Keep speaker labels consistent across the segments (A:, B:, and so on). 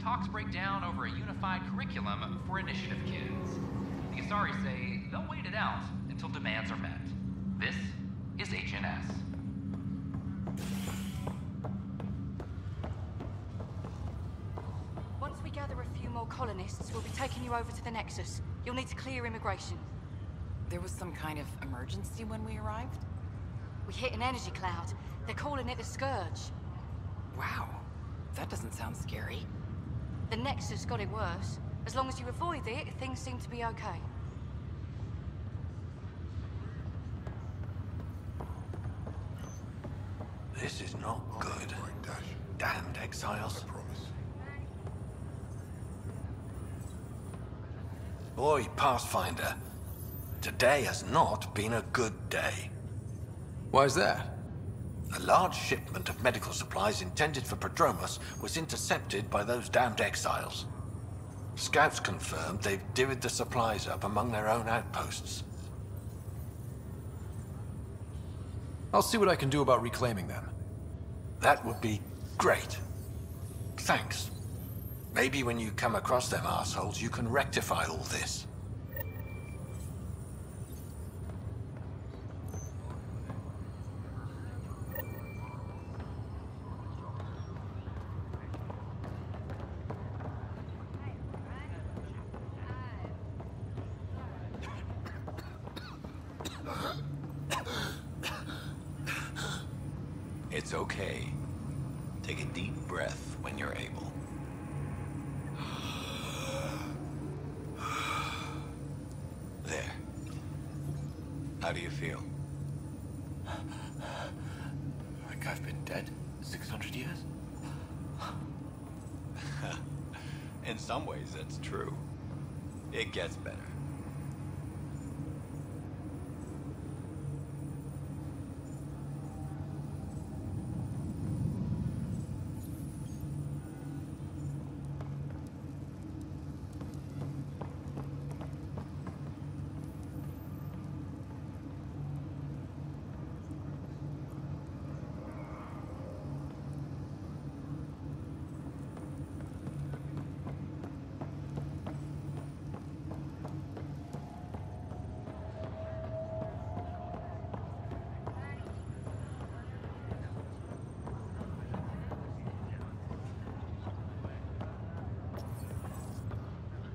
A: talks break down over a unified curriculum for initiative kids. The Asari say they'll wait it out until demands are met. This is HNS.
B: Once we gather a few more colonists, we'll be taking you over to the Nexus. You'll need to clear immigration.
C: There was some kind of emergency when we arrived?
B: We hit an energy cloud. They're calling it the Scourge.
C: Wow, that doesn't sound scary.
B: The Nexus got it worse. As long as you avoid it, things seem to be okay.
D: This is not good. Damned exiles. Boy, Pathfinder, today has not been a good day.
E: Why's that?
D: A large shipment of medical supplies intended for Prodromos was intercepted by those damned exiles. Scouts confirmed they've divvied the supplies up among their own outposts.
E: I'll see what I can do about reclaiming them.
D: That would be great. Thanks. Maybe when you come across them assholes, you can rectify all this.
F: It's okay. Take a deep breath when you're able. There. How do you feel?
D: Like I've been dead 600 years?
F: In some ways, that's true. It gets better.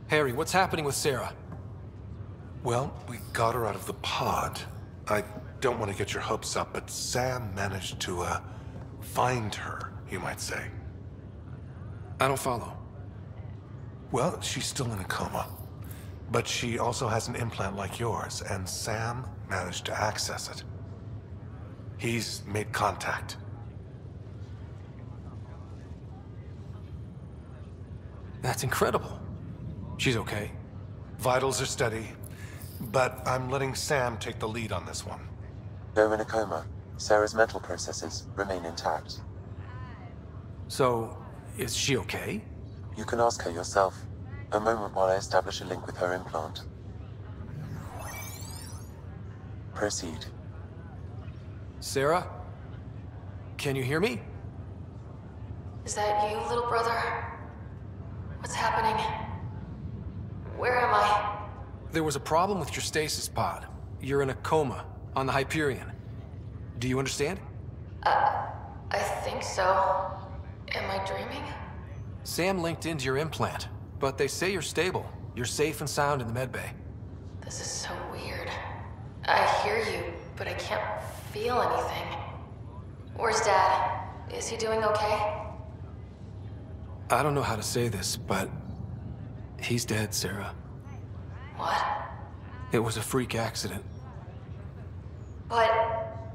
E: Harry, what's happening with Sarah?
G: Well, we got her out of the pod. I don't want to get your hopes up, but Sam managed to, find her, you might say.
E: I don't follow.
G: Well, she's still in a coma. But she also has an implant like yours, and Sam managed to access it. He's made contact.
E: That's incredible. She's okay.
G: Vitals are steady, but I'm letting Sam take the lead on this one.
H: Though in a coma, Sarah's mental processes remain intact.
E: So, is she okay?
H: You can ask her yourself. A moment while I establish a link with her implant. Proceed.
E: Sarah? Can you hear me?
B: Is that you, little brother? What's happening? Where am I?
E: There was a problem with your stasis pod. You're in a coma on the Hyperion. Do you understand?
B: I think so. Am I dreaming?
E: Sam linked into your implant, but they say you're stable. You're safe and sound in the medbay.
B: This is so weird. I hear you, but I can't feel anything. Where's Dad? Is he doing okay?
E: I don't know how to say this, but he's dead, Sarah.
B: What?
E: It was a freak accident.
B: But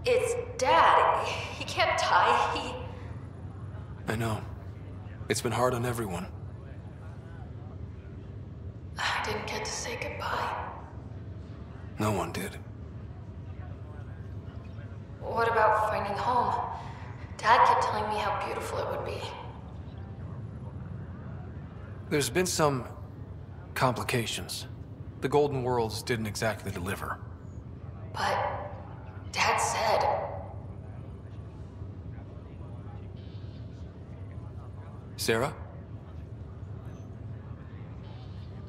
B: it's Dad. He can't die.
E: I know. It's been hard on everyone.
B: I didn't get to say goodbye.
E: No one did.
B: What about finding home? Dad kept telling me how beautiful it would be.
E: There's been some complications. The Golden Worlds didn't exactly deliver.
B: But Dad said...
E: Sarah?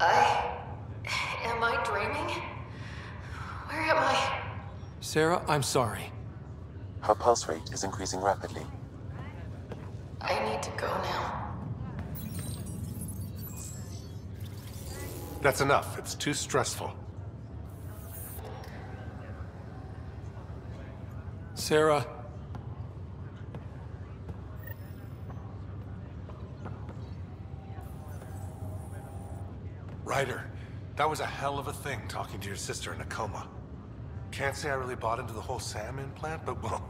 B: Am I dreaming? Where am I?
E: Sarah, I'm sorry.
H: Her pulse rate is increasing rapidly.
B: I need to go now.
G: That's enough. It's too stressful.
E: Sarah.
G: Ryder, that was a hell of a thing talking to your sister in a coma. Can't say I really bought into the whole Sam implant, but well,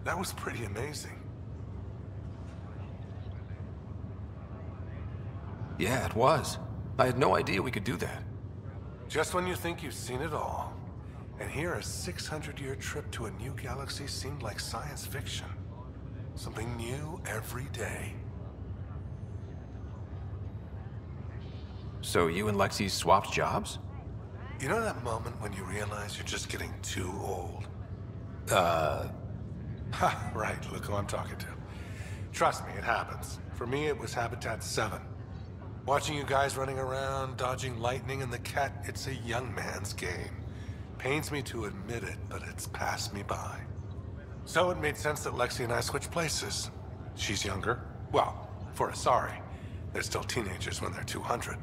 G: that was pretty amazing.
E: Yeah, it was. I had no idea we could do that.
G: Just when you think you've seen it all. And here a 600-year trip to a new galaxy seemed like science fiction. Something new every day.
E: So you and Lexi swapped jobs?
G: You know that moment when you realize you're just getting too old? Ha, right, look who I'm talking to. Trust me, it happens. For me, it was Habitat 7. Watching you guys running around, dodging lightning and the cat, it's a young man's game. Pains me to admit it, but it's passed me by. So it made sense that Lexi and I switched places. She's younger. Well, for Asari. They're still teenagers when they're 200.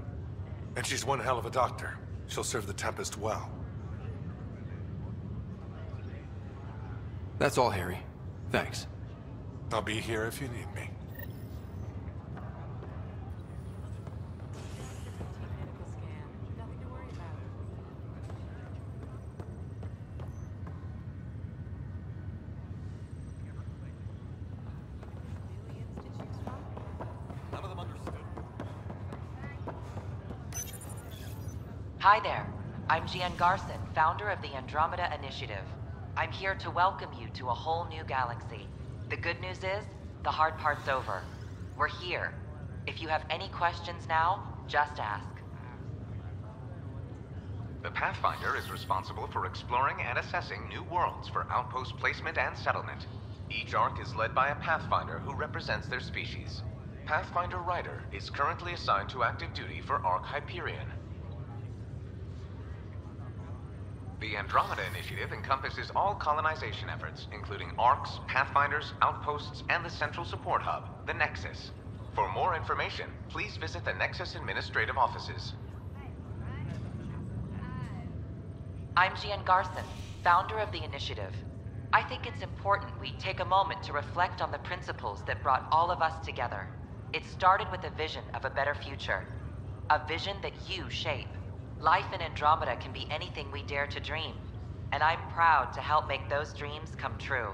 G: And she's one hell of a doctor. She'll serve the Tempest well.
E: That's all, Harry. Thanks.
G: I'll be here if you need me.
I: Hi there. I'm Gian Garson, founder of the Andromeda Initiative. I'm here to welcome you to a whole new galaxy. The good news is, the hard part's over. We're here. If you have any questions now, just ask.
J: The Pathfinder is responsible for exploring and assessing new worlds for outpost placement and settlement. Each arc is led by a Pathfinder who represents their species. Pathfinder Ryder is currently assigned to active duty for Arc Hyperion. The Andromeda Initiative encompasses all colonization efforts, including arcs, pathfinders, outposts, and the central support hub, the Nexus. For more information, please visit the Nexus Administrative Offices.
I: I'm Gian Garson, founder of the Initiative. I think it's important we take a moment to reflect on the principles that brought all of us together. It started with a vision of a better future. A vision that you shape. Life in Andromeda can be anything we dare to dream, and I'm proud to help make those dreams come true.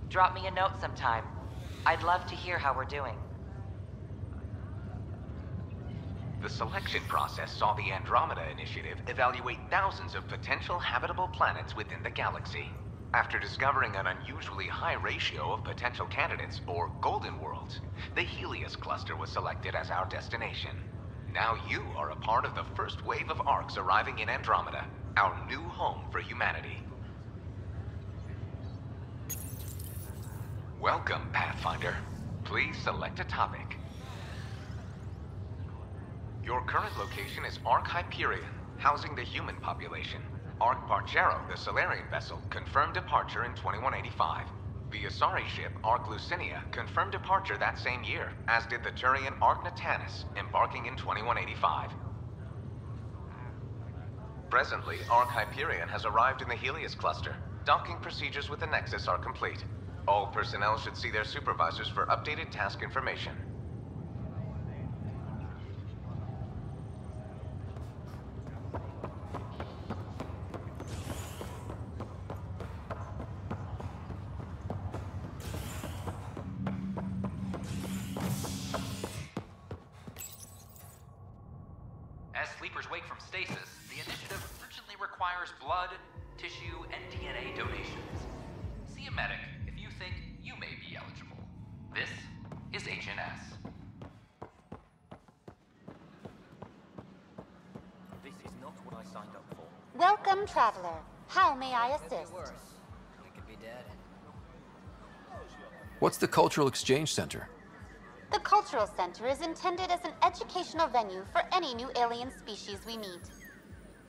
I: Drop me a note sometime. I'd love to hear how we're doing.
J: The selection process saw the Andromeda Initiative evaluate thousands of potential habitable planets within the galaxy. After discovering an unusually high ratio of potential candidates, or golden worlds, the Helios cluster was selected as our destination. Now you are a part of the first wave of arcs arriving in Andromeda, our new home for humanity. Welcome, Pathfinder. Please select a topic. Your current location is Arc Hyperion, housing the human population. Arc Parchero, the Solarian vessel, confirmed departure in 2185. The Asari ship, Arc Lucinia, confirmed departure that same year, as did the Turian Arc Natanus, embarking in 2185. Presently, Arc Hyperion has arrived in the Helios cluster. Docking procedures with the Nexus are complete. All personnel should see their supervisors for updated task information.
A: Wake from stasis, the initiative urgently requires blood, tissue, and DNA donations. See a medic if you think you may be eligible. This is HNS.
K: This is not what I signed up for.
L: Welcome, traveler. How may I assist?
K: We could be dead.
E: What's the Cultural Exchange Center?
L: The Cultural Center is intended as an educational venue for any new alien species we meet.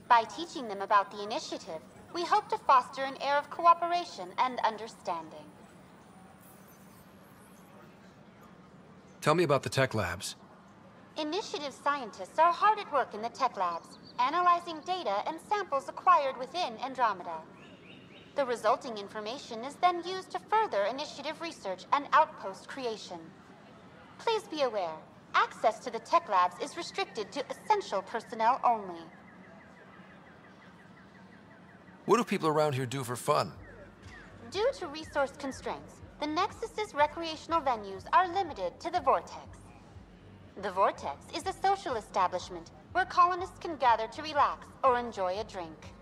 L: By teaching them about the initiative, we hope to foster an air of cooperation and understanding.
E: Tell me about the tech labs.
L: Initiative scientists are hard at work in the tech labs, analyzing data and samples acquired within Andromeda. The resulting information is then used to further initiative research and outpost creation. Please be aware, access to the tech labs is restricted to essential personnel only.
E: What do people around here do for fun?
L: Due to resource constraints, the Nexus's recreational venues are limited to the Vortex. The Vortex is a social establishment where colonists can gather to relax or enjoy a drink.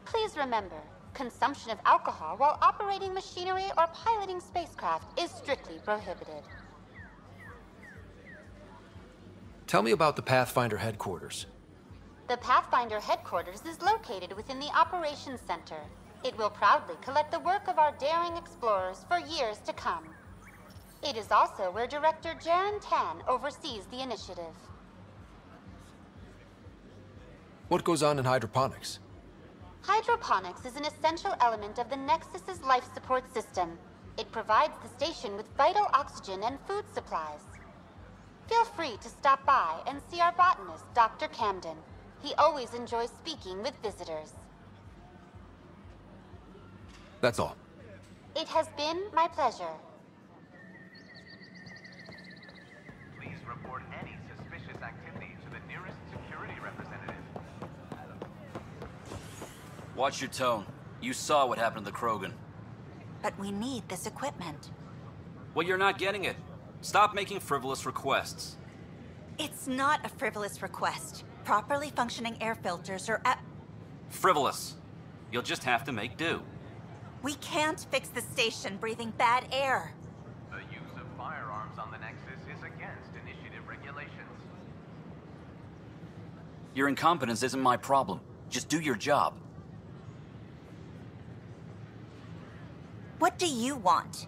L: Please remember, consumption of alcohol while operating machinery or piloting spacecraft is strictly prohibited.
E: Tell me about the Pathfinder headquarters.
L: The Pathfinder headquarters is located within the Operations Center. It will proudly collect the work of our daring explorers for years to come. It is also where Director Jaren Tan oversees the initiative.
E: What goes on in hydroponics?
L: Hydroponics is an essential element of the Nexus's life support system. It provides the station with vital oxygen and food supplies. Feel free to stop by and see our botanist, Dr. Camden. He always enjoys speaking with visitors.
E: That's all.
L: It has been my pleasure.
J: Please report any suspicious activity to the nearest security representative.
M: Watch your tone. You saw what happened to the Krogan.
N: But we need this equipment.
M: Well, you're not getting it. Stop making frivolous requests.
N: It's not a frivolous request. Properly functioning air filters are at...
M: Frivolous. You'll just have to make do.
N: We can't fix the station breathing bad air.
J: The use of firearms on the Nexus is against initiative regulations.
M: Your incompetence isn't my problem. Just do your job.
N: What do you want?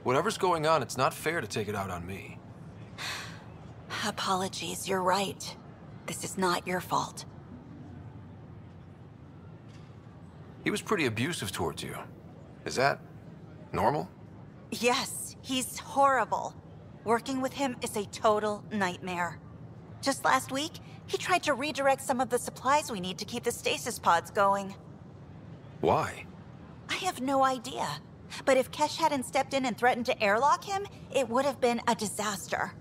E: Whatever's going on, it's not fair to take it out on me.
N: Apologies, you're right. This is not your fault.
E: He was pretty abusive towards you. Is that normal?
N: Yes, he's horrible. Working with him is a total nightmare. Just last week, he tried to redirect some of the supplies we need to keep the stasis pods going.
E: Why?
N: I have no idea. But if Kesh hadn't stepped in and threatened to airlock him, it would have been a disaster.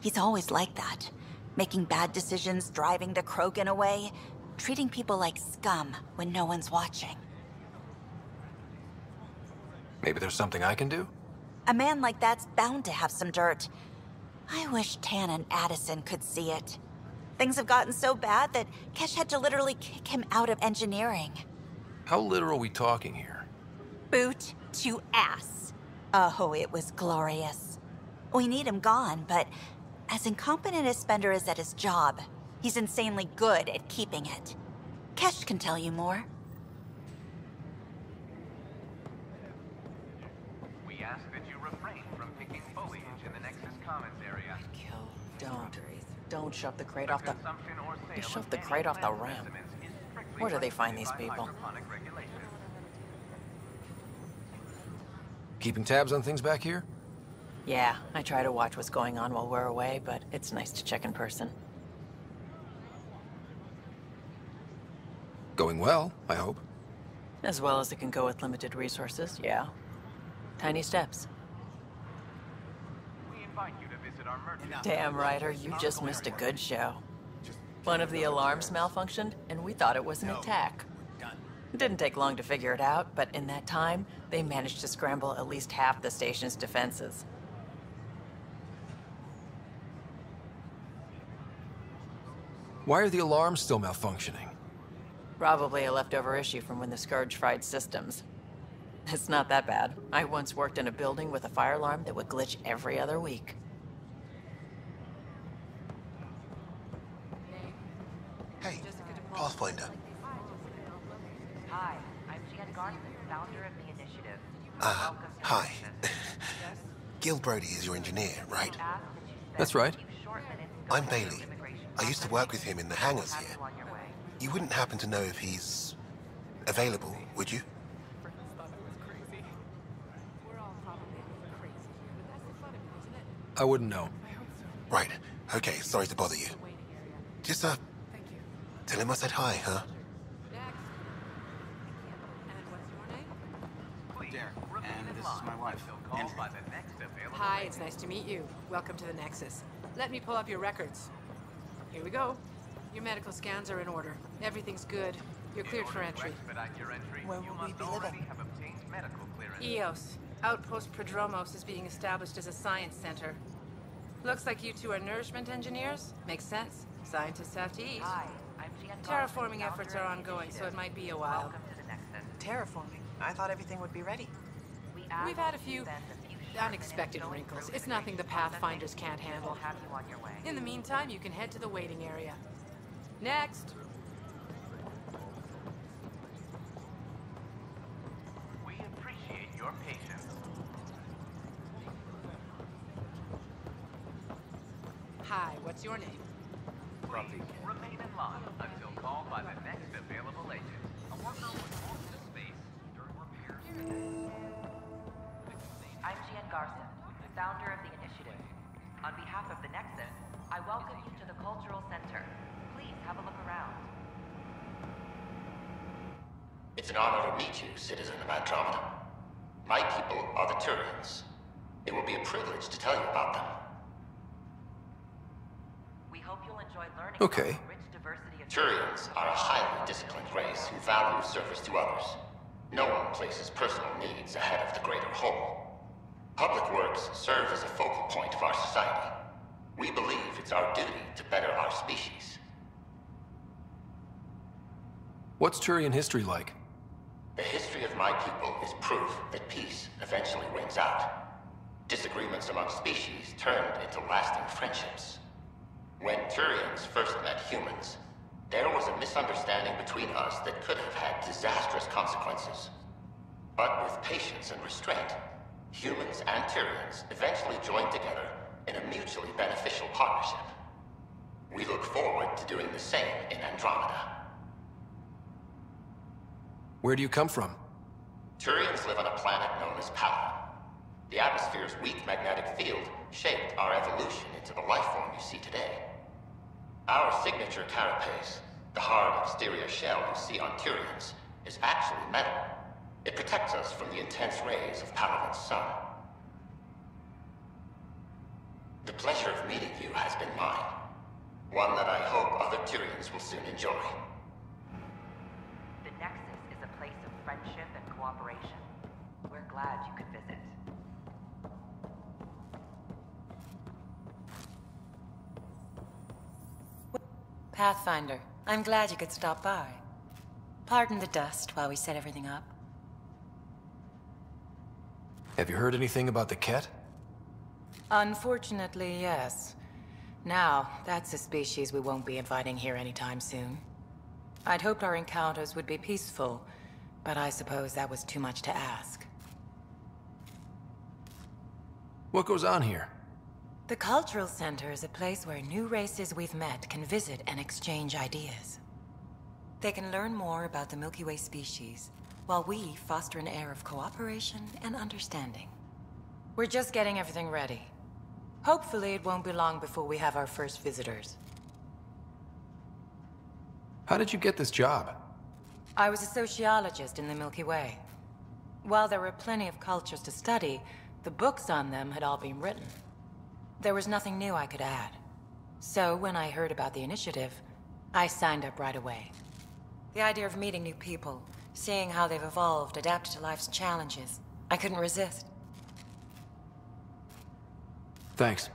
N: He's always like that. Making bad decisions, driving the Krogan away, treating people like scum when no one's watching.
E: Maybe there's something I can do?
N: A man like that's bound to have some dirt. I wish Tan and Addison could see it. Things have gotten so bad that Kesh had to literally kick him out of engineering.
E: How literal are we talking here?
N: Boot to ass. Oh, it was glorious. We need him gone, but as incompetent as Spender is at his job, he's insanely good at keeping it. Kesh can tell you more.
J: We ask that you refrain from picking foliage in the Nexus Commons area.
C: Don't shove the crate off the... They shove the crate off the ramp. Where do they find these people?
E: Keeping tabs on things back here?
C: Yeah, I try to watch what's going on while we're away, but it's nice to check in person.
E: Going well, I hope.
C: As well as it can go with limited resources, yeah. Tiny steps.
J: We invite you to visit our merchant.
C: Damn, Ryder, you just missed a good show. One of the alarms malfunctioned, and we thought it was an attack. It didn't take long to figure it out, but in that time, they managed to scramble at least half the station's defenses.
E: Why are the alarms still malfunctioning?
C: Probably a leftover issue from when the Scourge fried systems. It's not that bad. I once worked in a building with a fire alarm that would glitch every other week.
O: Hey, Pathfinder.
I: Hi, I'm Jan Garson, founder of the initiative.
O: Hi. Gil Brody is your engineer, right?
E: That's right.
O: I'm Bailey. I used to work with him in the hangars here. You wouldn't happen to know if he's available, would you?
E: I wouldn't know.
O: Right. Okay, sorry to bother you. Just, tell him I said hi, huh?
P: And this is my wife, Andrew.
Q: Hi, it's nice to meet you. Welcome to the Nexus. Let me pull up your records. Here we go. Your medical scans are in order. Everything's good. You're cleared for entry.
P: Where will we be living?
Q: EOS. Outpost Prodromos is being established as a science center. Looks like you two are nourishment engineers. Makes sense. Scientists have to eat. Terraforming efforts are ongoing, so it might be a while.
P: Terraforming? I thought everything would be ready.
Q: We've had a few unexpected wrinkles. It's nothing the Pathfinders can't handle. In the meantime, you can head to the waiting area. Next.
J: We appreciate your patience.
Q: Hi, what's your name?
J: Please remain in line until called by the next available agent. A worker was forced to space during repairs today.
I: I'm Garson, founder of the initiative. On behalf of the Nexus, I welcome you to the Cultural Center. Please have a look around.
R: It's an honor to meet you, citizen of Andromeda. My people are the Turians. It will be a privilege to tell you about them.
I: We hope you'll enjoy learning
E: Okay.
I: about the rich diversity of
R: Turians are a highly disciplined race who value service to others. No one places personal needs ahead of the greater whole. Public works serve as a focal point of our society. We believe it's our duty to better our species.
E: What's Turian history like?
R: The history of my people is proof that peace eventually wins out. Disagreements among species turned into lasting friendships. When Turians first met humans, there was a misunderstanding between us that could have had disastrous consequences. But with patience and restraint, humans and Turians eventually joined together in a mutually beneficial partnership. We look forward to doing the same in Andromeda.
E: Where do you come from?
R: Turians live on a planet known as Palma. The atmosphere's weak magnetic field shaped our evolution into the life form you see today. Our signature carapace, the hard exterior shell you see on Turians, is actually metal. It protects us from the intense rays of Palaven's sun. The pleasure of meeting you has been mine. One that I hope other Turians will soon enjoy.
I: The Nexus is a place of friendship and cooperation. We're glad you could visit.
S: Pathfinder, I'm glad you could stop by. Pardon the dust while we set everything up.
E: Have you heard anything about the Ket?
S: Unfortunately, yes. Now, that's a species we won't be inviting here anytime soon. I'd hoped our encounters would be peaceful, but I suppose that was too much to ask.
E: What goes on here?
S: The Cultural Center is a place where new races we've met can visit and exchange ideas. They can learn more about the Milky Way species, while we foster an air of cooperation and understanding. We're just getting everything ready. Hopefully it won't be long before we have our first visitors.
E: How did you get this job?
S: I was a sociologist in the Milky Way. While there were plenty of cultures to study, the books on them had all been written. There was nothing new I could add. So when I heard about the initiative, I signed up right away. The idea of meeting new people, seeing how they've evolved, adapted to life's challenges, I couldn't resist.
E: Thanks.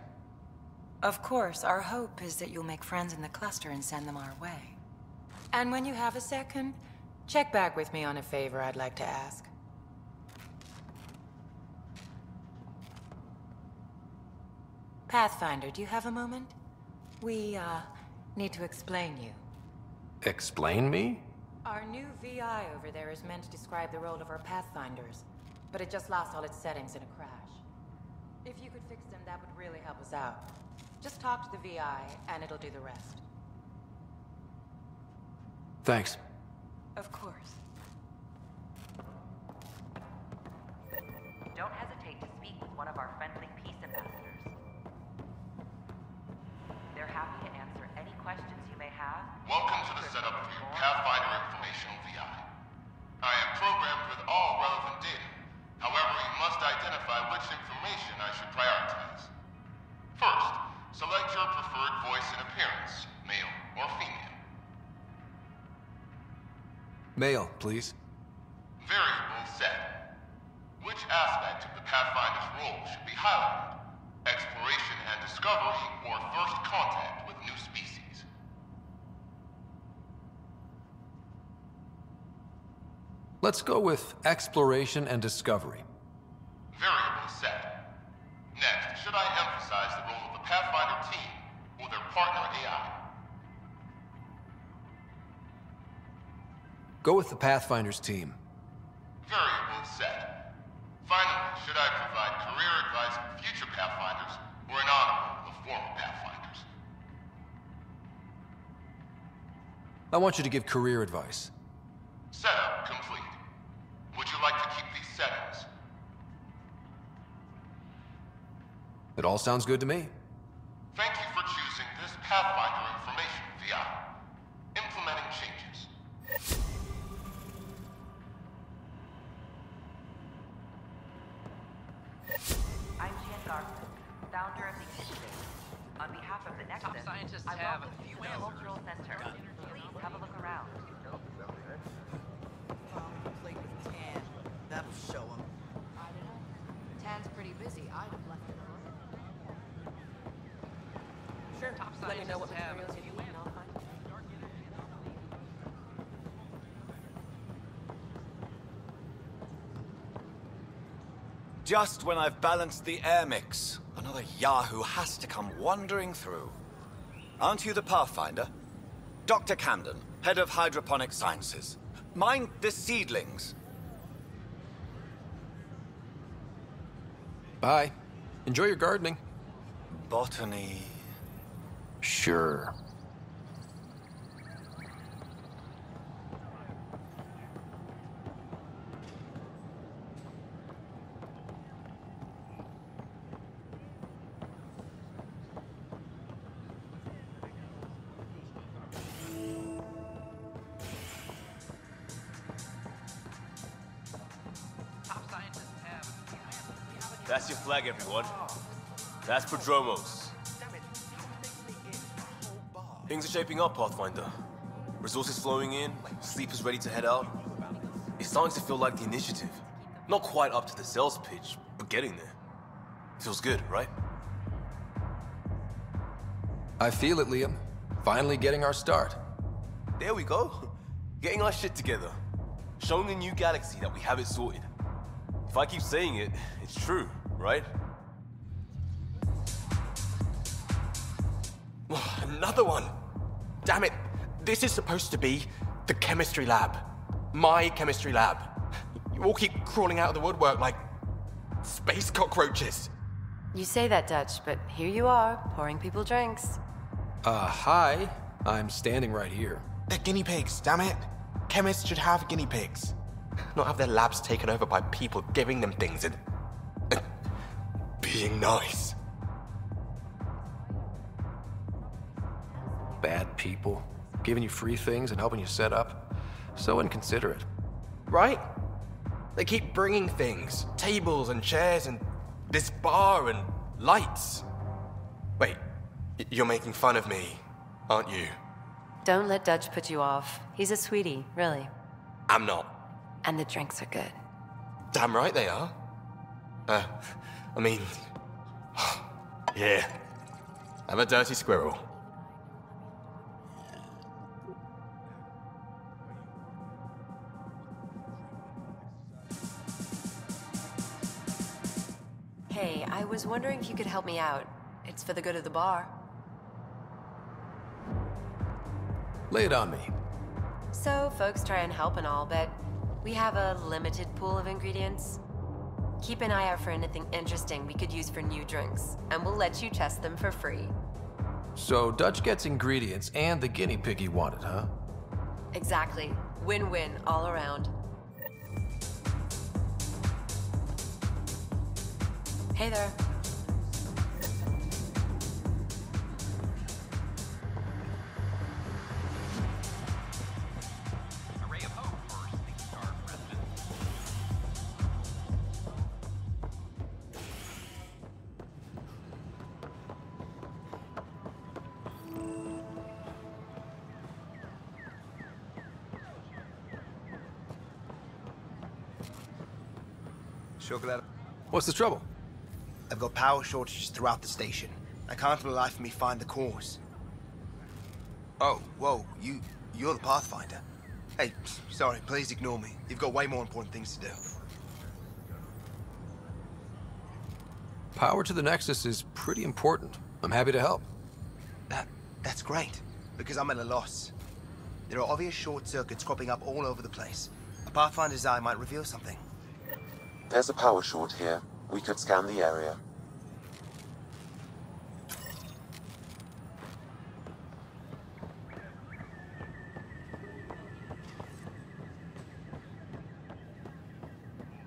S: Of course, our hope is that you'll make friends in the cluster and send them our way. And when you have a second, check back with me on a favor I'd like to ask. Pathfinder, do you have a moment? We, need to explain you.
E: Explain me?
S: Our new VI over there is meant to describe the role of our Pathfinders, but it just lost all its settings in a crash. If you could fix them, that would really help us out. Just talk to the VI, and it'll do the rest.
E: Thanks.
S: Of course.
I: Don't hesitate to speak with one of our friendly peace ambassadors. They're happy to answer any questions you may have.
T: Welcome to the setup for your Pathfinder Informational VI. I am programmed with all relevant data. However, you must identify which information I should prioritize. First, select your preferred voice and appearance, male or female.
E: Male, please.
T: Variable set. Which aspect of the Pathfinder's role should be highlighted? Exploration and discovery, or first contact with new species?
E: Let's go with exploration and discovery.
T: Variable set. Next, should I emphasize the role of the Pathfinder team or their partner AI?
E: Go with the Pathfinder's team.
T: Variable set. Finally, should I provide career advice for future Pathfinders or an honor of former Pathfinders?
E: I want you to give career advice.
T: Setup complete. Would you like to keep these settings?
E: It all sounds good to me.
T: Thank you for choosing this Pathfinder Information VI. Implementing changes.
I: I'm Garson, founder of the initiative. On behalf of the Nexus,
A: scientists
I: I
A: have
I: welcome
A: a few
I: you to the
A: answers.
I: Cultural Center. Please have a look around.
P: Plate with Tan. That'll show him.
B: I don't know. Tan's pretty busy. I'd have left it alone.
P: Sure.
B: Let me know what materials you need and I'll find it.
U: Just when I've balanced the air mix, another Yahoo has to come wandering through. Aren't you the Pathfinder? Dr. Camden, head of hydroponic sciences. Mind the seedlings.
E: Bye. Enjoy your gardening.
U: Botany.
E: Sure.
V: That's your flag, everyone. That's Prodromos. Things are shaping up, Pathfinder. Resources flowing in, sleepers ready to head out. It's starting to feel like the initiative. Not quite up to the sales pitch, but getting there. Feels good, right?
E: I feel it, Liam. Finally getting our start.
V: There we go. Getting our shit together. Showing the new galaxy that we have it sorted. If I keep saying it, it's true, right?
W: Another one! Damn it! This is supposed to be the chemistry lab. My chemistry lab. You all keep crawling out of the woodwork like space cockroaches.
X: You say that, Dutch, but here you are, pouring people drinks.
E: Hi. I'm standing right here.
W: They're guinea pigs, damn it. Chemists should have guinea pigs. Not have their labs taken over by people giving them things and being nice.
E: Bad people. Giving you free things and helping you set up. So inconsiderate.
W: Right? They keep bringing things. Tables and chairs and this bar and lights. Wait, you're making fun of me, aren't you?
X: Don't let Dutch put you off. He's a sweetie, really.
W: I'm not.
X: And the drinks are good.
W: Damn right they are. I mean... yeah. I'm a dirty squirrel.
X: Hey, I was wondering if you could help me out. It's for the good of the bar.
E: Lay it on me.
X: So, folks try and help and all, but we have a limited pool of ingredients. Keep an eye out for anything interesting we could use for new drinks, and we'll let you test them for free.
E: So Dutch gets ingredients and the guinea pig he wanted, huh?
X: Exactly. Win-win all around. Hey there.
E: What's the trouble?
D: I've got power shortages throughout the station. I can't for the life of me find the cause. Oh, whoa, you're the Pathfinder. Hey, sorry, please ignore me. You've got way more important things to do.
E: Power to the Nexus is pretty important. I'm happy to help.
D: That's great, because I'm at a loss. There are obvious short circuits cropping up all over the place. A Pathfinder's eye might reveal something.
F: There's a power short here. We could scan the area.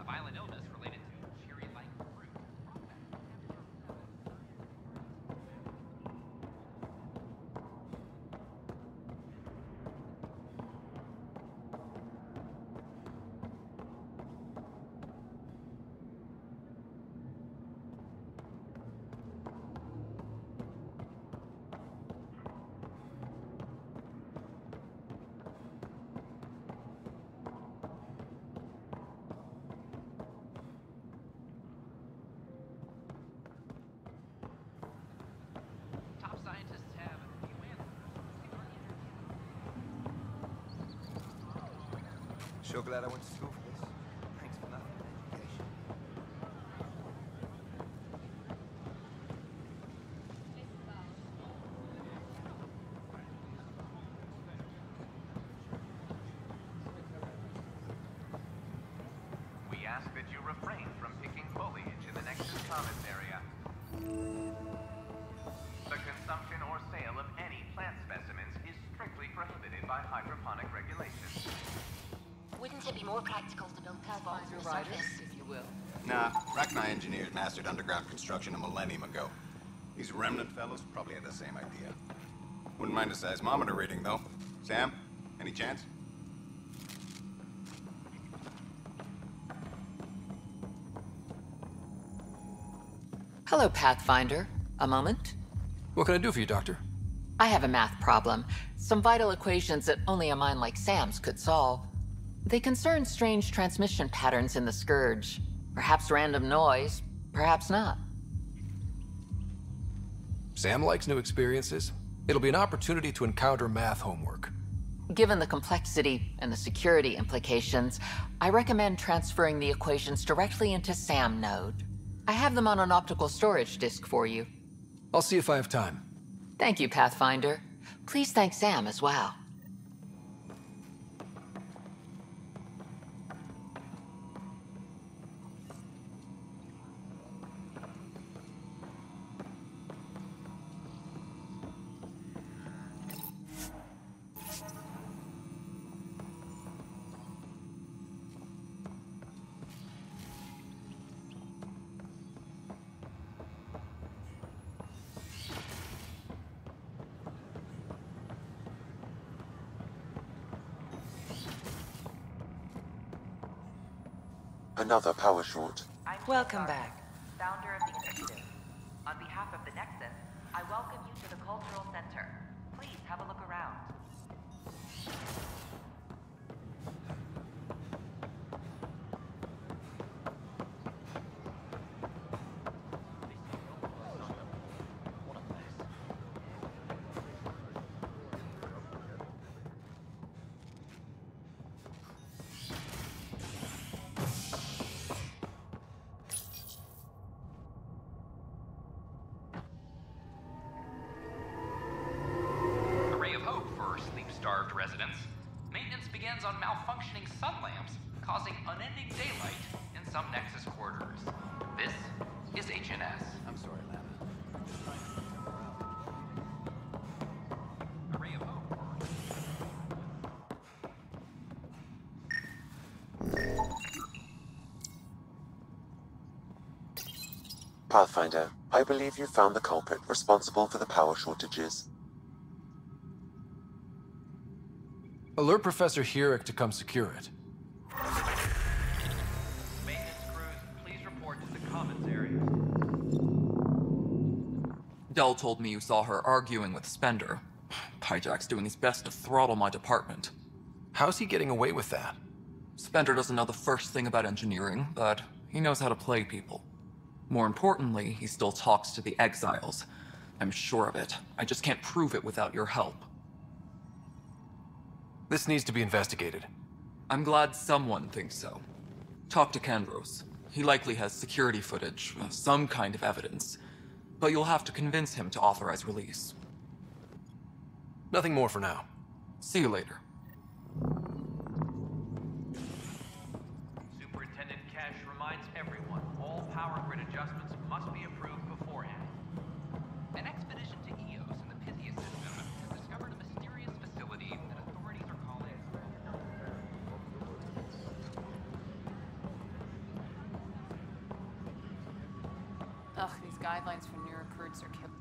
A: A violent illness related to cherry-like fruit.
D: Sure glad I went to school for this. Thanks for nothing. Education.
J: We ask that you refrain from picking foliage in the Nexus Commons area. The consumption or sale of any plant specimens is strictly prohibited by hydroponic regulations.
L: Wouldn't it be more practical to build turbines on the surface?
X: if you will.
G: Nah, Rachni engineers mastered underground construction a millennium ago. These remnant fellows probably had the same idea. Wouldn't mind a seismometer reading, though. Sam, any chance?
S: Hello, Pathfinder. A moment?
E: What can I do for you, Doctor?
S: I have a math problem. Some vital equations that only a mind like Sam's could solve. They concern strange transmission patterns in the Scourge. Perhaps random noise, perhaps not.
E: Sam likes new experiences. It'll be an opportunity to encounter math homework.
S: Given the complexity and the security implications, I recommend transferring the equations directly into SAM node. I have them on an optical storage disk for you.
E: I'll see if I have time.
S: Thank you, Pathfinder. Please thank Sam as well.
F: Another power short.
I: Welcome back. Founder of the initiative. On behalf of the Nexus, I welcome you to the Cultural Center. Please have a look around.
A: Starved residents. Maintenance begins on malfunctioning sun lamps, causing unending daylight in some Nexus quarters. This is HNS. I'm sorry, Lana. A ray of hope.
F: Pathfinder, I believe you found the culprit responsible for the power shortages.
E: Alert Professor Hurek to come secure it.
A: Maintenance crews, please report to the commons area.
H: Dell told me you saw her arguing with Spender. Pyjack's doing his best to throttle my department.
E: How's he getting away with that?
H: Spender doesn't know the first thing about engineering, but he knows how to play people. More importantly, he still talks to the exiles. I'm sure of it. I just can't prove it without your help.
E: This needs to be investigated.
H: I'm glad someone thinks so. Talk to Kandros. He likely has security footage, some kind of evidence. But you'll have to convince him to authorize release.
E: Nothing more for now.
H: See you later.
A: Superintendent Cash reminds everyone all power grid adjustments must be approved beforehand. An expedition to Eos in the Pythia system has discovered a mysterious facility that authorities are calling...
Q: Ugh, these guidelines for new recruits are killing.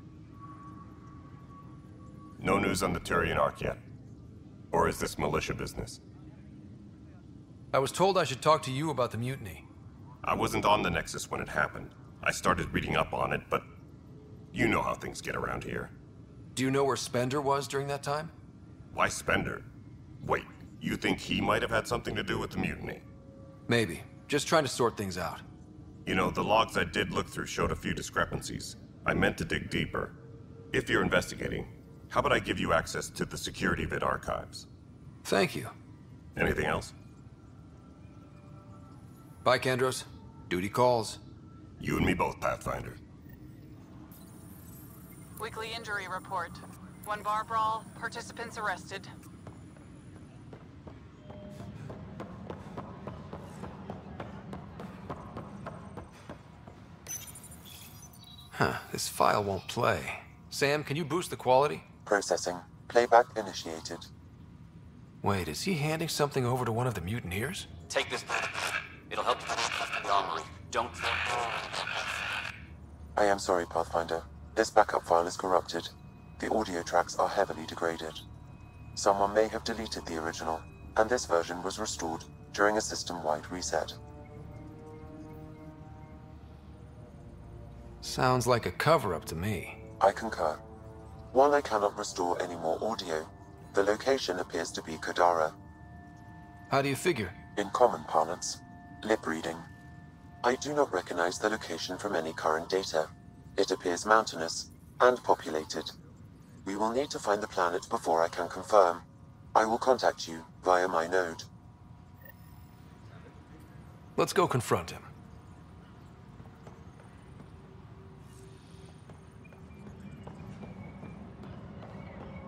K: No news on the Turian Ark yet? Or is this militia business?
E: I was told I should talk to you about the mutiny.
K: I wasn't on the Nexus when it happened. I started reading up on it, but you know how things get around here.
E: Do you know where Spender was during that time?
K: Why Spender? Wait, you think he might have had something to do with the mutiny?
E: Maybe. Just trying to sort things out.
K: You know, the logs I did look through showed a few discrepancies. I meant to dig deeper. If you're investigating, how about I give you access to the security vid archives?
E: Thank you.
K: Anything else?
E: Bye, Kandros. Duty calls.
K: You and me both, Pathfinder.
Q: Weekly injury report. 1 bar brawl, participants arrested.
E: Huh, this file won't play. Sam, can you boost the quality?
F: Processing. Playback initiated.
E: Wait, is he handing something over to one of the mutineers?
M: Take this. It'll help you online. Don't...
F: I am sorry, Pathfinder. This backup file is corrupted. The audio tracks are heavily degraded. Someone may have deleted the original, and this version was restored during a system-wide reset.
E: Sounds like a cover-up to me.
F: I concur. While I cannot restore any more audio, the location appears to be Kadara.
E: How do you figure?
F: In common parlance, lip reading. I do not recognize the location from any current data. It appears mountainous and populated. We will need to find the planet before I can confirm. I will contact you via my node.
E: Let's go confront him.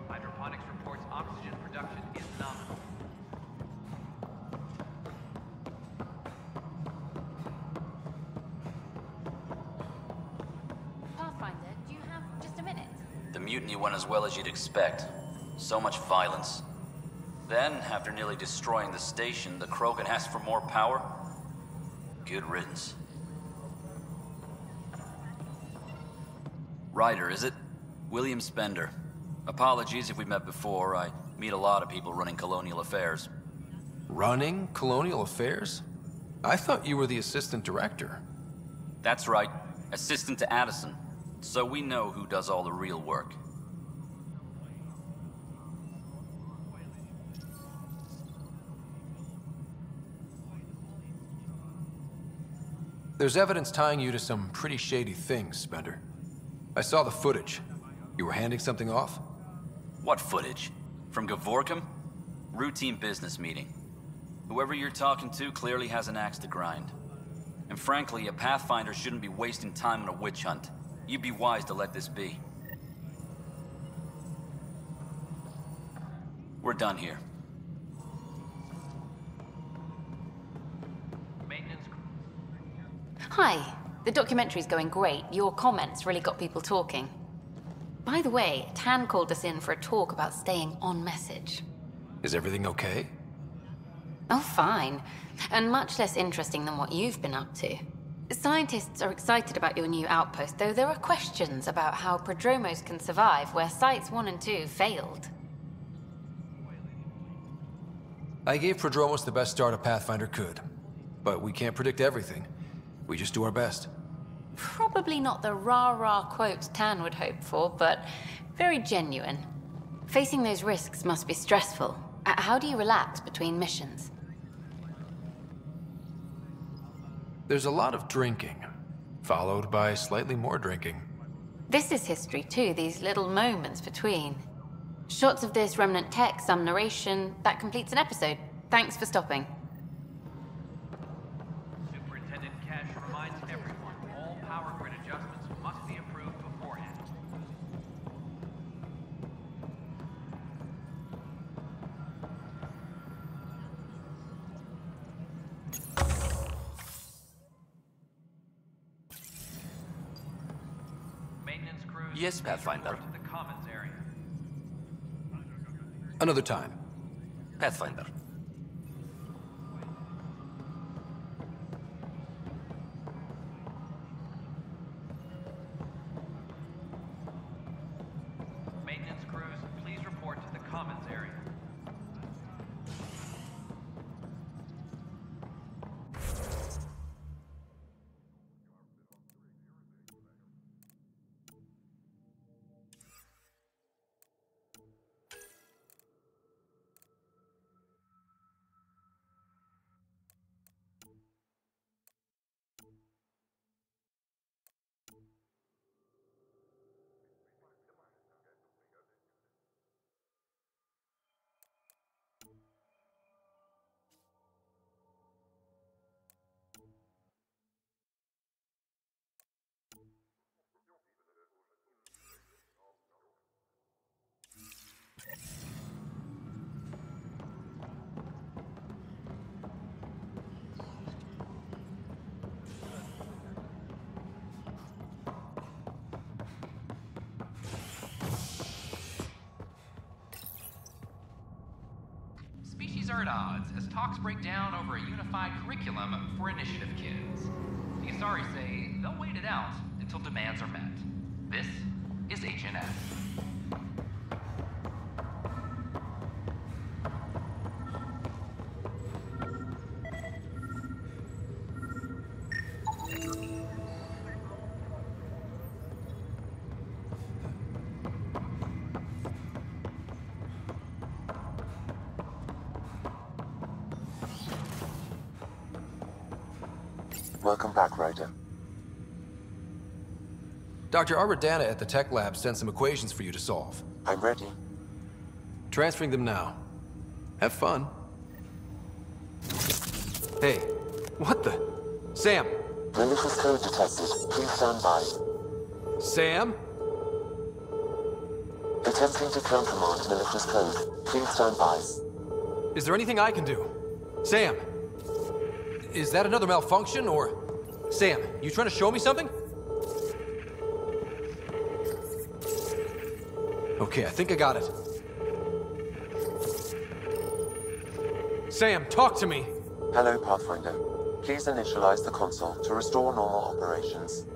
A: Hydroponics reports oxygen production is nominal.
L: Pathfinder, do you have just a minute?
M: The mutiny went as well as you'd expect. So much violence. Then, after nearly destroying the station, the Krogan asked for more power? Good riddance. Ryder, is it? William Spender. Apologies if we met before. I meet a lot of people running colonial affairs.
E: Running colonial affairs? I thought you were the assistant director.
M: That's right. Assistant to Addison. So we know who does all the real work.
E: There's evidence tying you to some pretty shady things, Spender. I saw the footage. You were handing something off?
M: What footage? From Gavorkum? Routine business meeting. Whoever you're talking to clearly has an axe to grind. And frankly, a Pathfinder shouldn't be wasting time on a witch hunt. You'd be wise to let this be. We're done here.
A: Maintenance.
C: Hi. The documentary's going great. Your comments really got people talking. By the way, Tan called us in for a talk about staying on message.
E: Is everything okay?
C: Oh, fine. And much less interesting than what you've been up to. Scientists are excited about your new outpost, though there are questions about how prodromos can survive where Sites 1 and 2 failed.
E: I gave Prodromos the best start a Pathfinder could. But we can't predict everything. We just do our best.
C: Probably not the rah-rah quotes Tan would hope for, but very genuine. Facing those risks must be stressful. How do you relax between missions?
E: There's a lot of drinking, followed by slightly more drinking.
C: This is history too, these little moments between. Shots of this remnant tech, some narration, that completes an episode. Thanks for stopping.
A: Superintendent Cash reminds everyone all power grid adjustments must be approved beforehand. Maintenance crews
V: Yes, Pathfinder.
A: report to the commons area.
E: Another time.
V: Pathfinder.
A: Maintenance crews, please report to the commons area. Species are at odds as talks break down over a unified curriculum for initiative kids. The Asari say they'll wait it out until demands are met. This is HNS.
F: Welcome back, Ryder.
E: Dr. Aradana at the tech lab sent some equations for you to solve.
F: I'm ready.
E: Transferring them now. Have fun. Hey, what the? Sam!
F: Malicious code detected. Please stand by.
E: Sam?
F: Attempting to countermand malicious code. Please stand by.
E: Is there anything I can do? Sam! Is that another malfunction, or... Sam, you trying to show me something? Okay, I think I got it. Sam, talk to me!
F: Hello, Pathfinder. Please initialize the console to restore normal operations.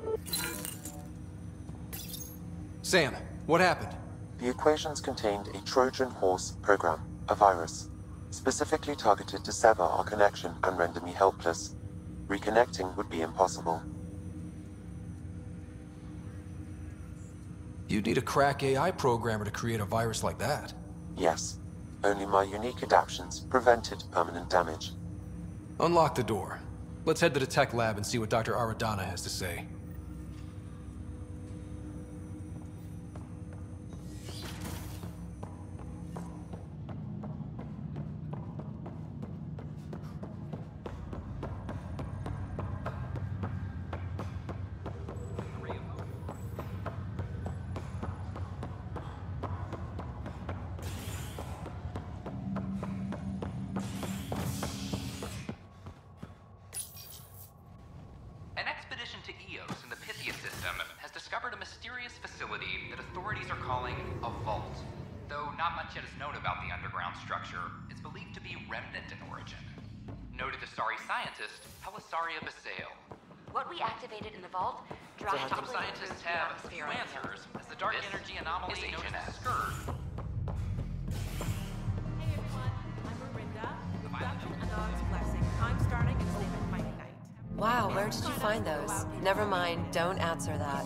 E: Sam, what happened?
F: The equations contained a Trojan horse program, a virus, specifically targeted to sever our connection and render me helpless. Reconnecting would be impossible.
E: You'd need a crack AI programmer to create a virus like that.
F: Yes. Only my unique adaptions prevented permanent damage.
E: Unlock the door. Let's head to the tech lab and see what Dr. Aradana has to say.
A: remnant in origin. Noted Asari scientist, Helisaria Basale.
B: What we activated in the vault
A: Some scientists have few answers, as the dark energy anomaly known as Scourge.
P: Hey everyone, I'm Marinda. Production and Dog's Blessing. I'm starting and stay with my night.
X: Wow, where did you find those? Never mind, don't answer that.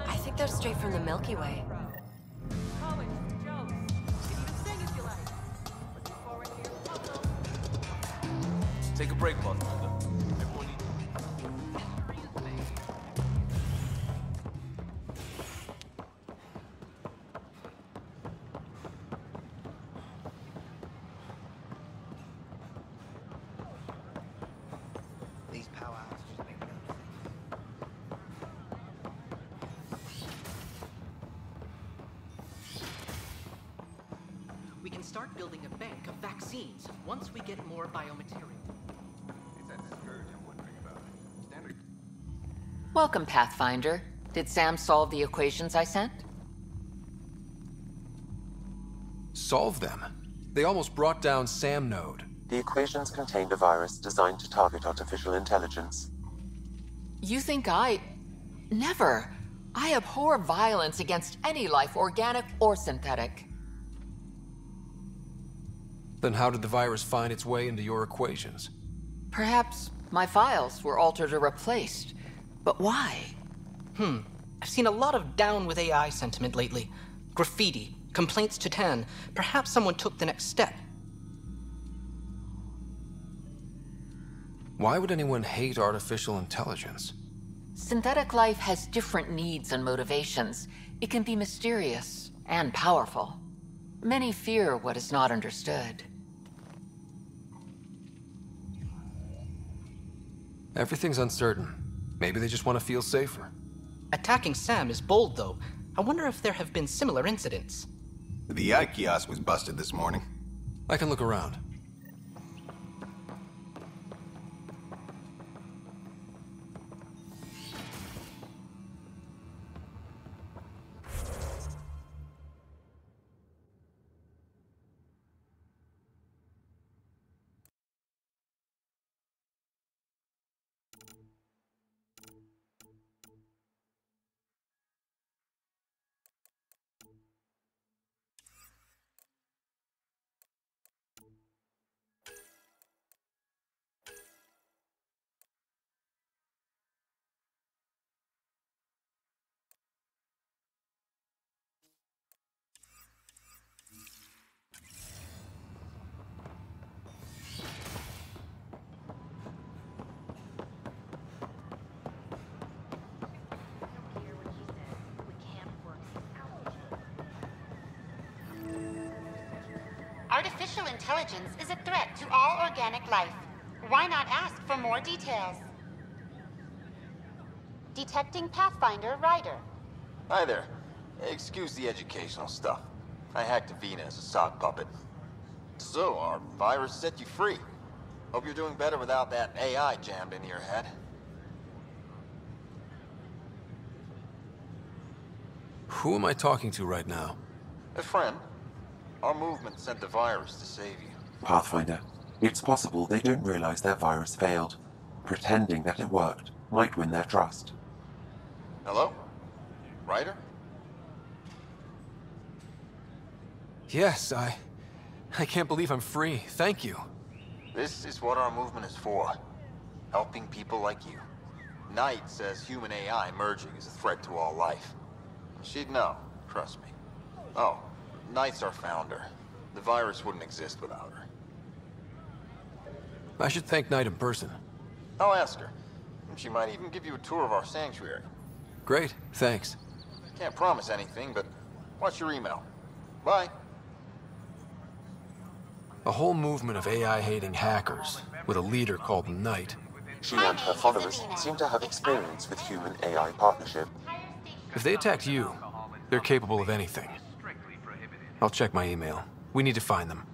X: I think they're straight from the Milky Way.
P: Poets, jokes, you can even sing if you like. Looking forward to your puzzle.
V: Take a break, Pathfinder. Everyone eat.
D: These powerhouses just make no
N: We can start building a bank of vaccines once we get more biomaterial.
G: It's that scourge I'm wondering about. Standard.
I: Welcome, Pathfinder. Did Sam solve the equations I sent?
E: Solve them? They almost brought down Sam Node.
F: The equations contained a virus designed to target artificial intelligence.
I: You think I... Never. I abhor violence against any life, organic or synthetic.
E: Then how did the virus find its way into your equations?
I: Perhaps my files were altered or replaced. But why?
N: I've seen a lot of down with AI sentiment lately. Graffiti, complaints to 10. Perhaps someone took the next step.
E: Why would anyone hate artificial intelligence?
I: Synthetic life has different needs and motivations. It can be mysterious and powerful. Many fear what is not understood.
E: Everything's uncertain. Maybe they just want to feel safer.
N: Attacking Sam is bold, though. I wonder if there have been similar incidents.
G: The eye kiosk was busted this morning.
E: I can look around.
L: Artificial intelligence is a threat to all organic life. Why not ask for more details? Detecting Pathfinder Ryder.
O: Hi there. Excuse the educational stuff. I hacked Avina as a sock puppet. So, our virus set you free. Hope you're doing better without that AI jammed into your head.
E: Who am I talking to right now?
O: A friend. Our movement sent the virus to save you.
F: Pathfinder, it's possible they don't realize their virus failed. Pretending that it worked might win their trust.
O: Hello? Ryder?
E: Yes, I can't believe I'm free. Thank you.
O: This is what our movement is for. Helping people like you. Knight says human AI merging is a threat to all life. She'd know, trust me. Oh, Knight's our founder. The virus wouldn't exist without her.
E: I should thank Knight in person.
O: I'll ask her. She might even give you a tour of our sanctuary.
E: Great, thanks.
O: Can't promise anything, but watch your email. Bye.
E: A whole movement of AI-hating hackers, with a leader called Knight.
F: She and her followers seem to have experience with human-AI partnership.
E: If they attacked you, they're capable of anything. I'll check my email. We need to find them.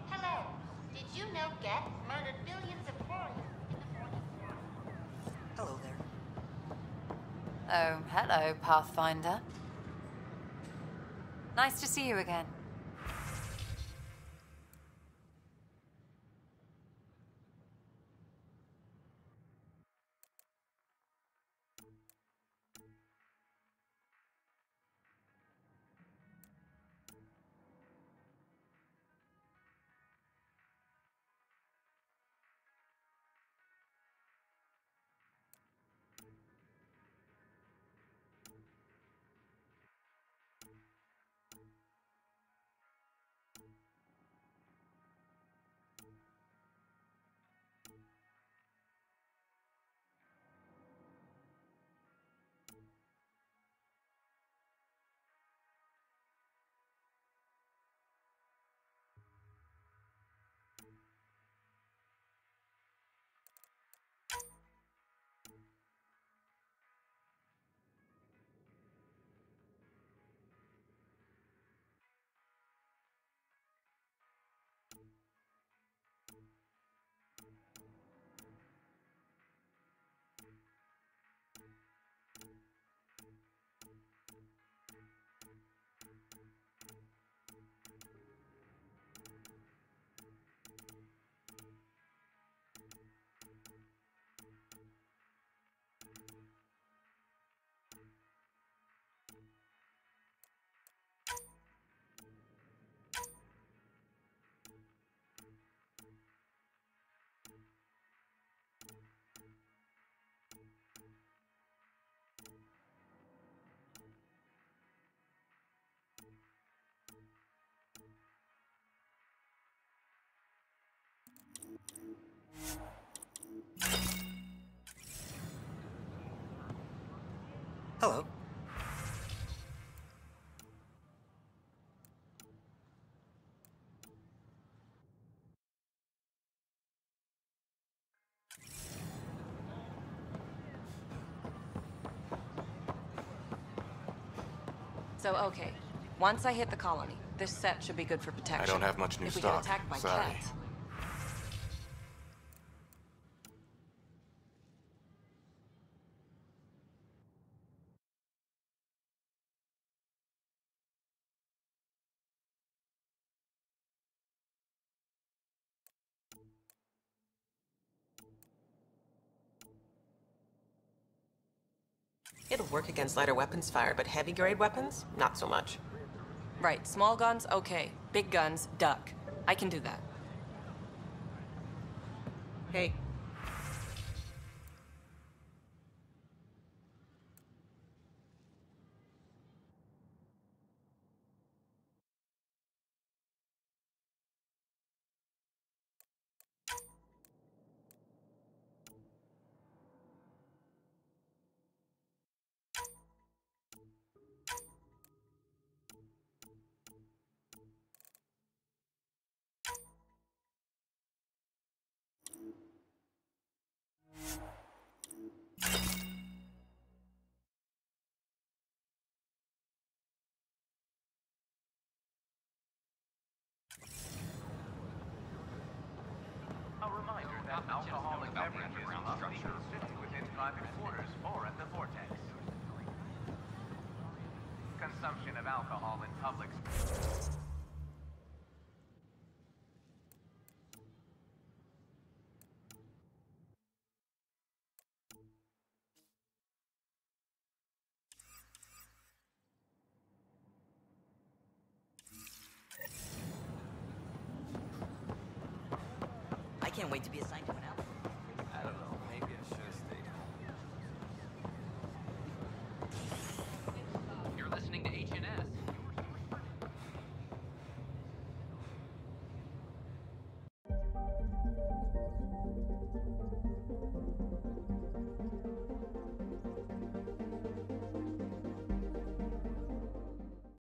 L: Hello. Did you know Geth murdered billions of warriors in the
P: Hello there.
B: Oh, hello, Pathfinder. Nice to see you again.
N: Hello.
R: So, okay. Once I hit the colony, this set should be good for protection.
T: I don't have much new
R: if
T: stock.
R: If we get attacked by
T: Sorry.
R: cats...
U: It'll work against lighter weapons fire, but heavy-grade weapons? Not so much.
R: Right, small guns, okay. Big guns, duck. I can do that.
U: Hey.
J: A reminder that alcoholic beverages must be consumed within private quarters or at the vortex. Consumption of alcohol in public spaces.
W: I can't wait to be assigned to an alpha.
V: I don't know, maybe I should have stayed home.
A: You're listening to HNS.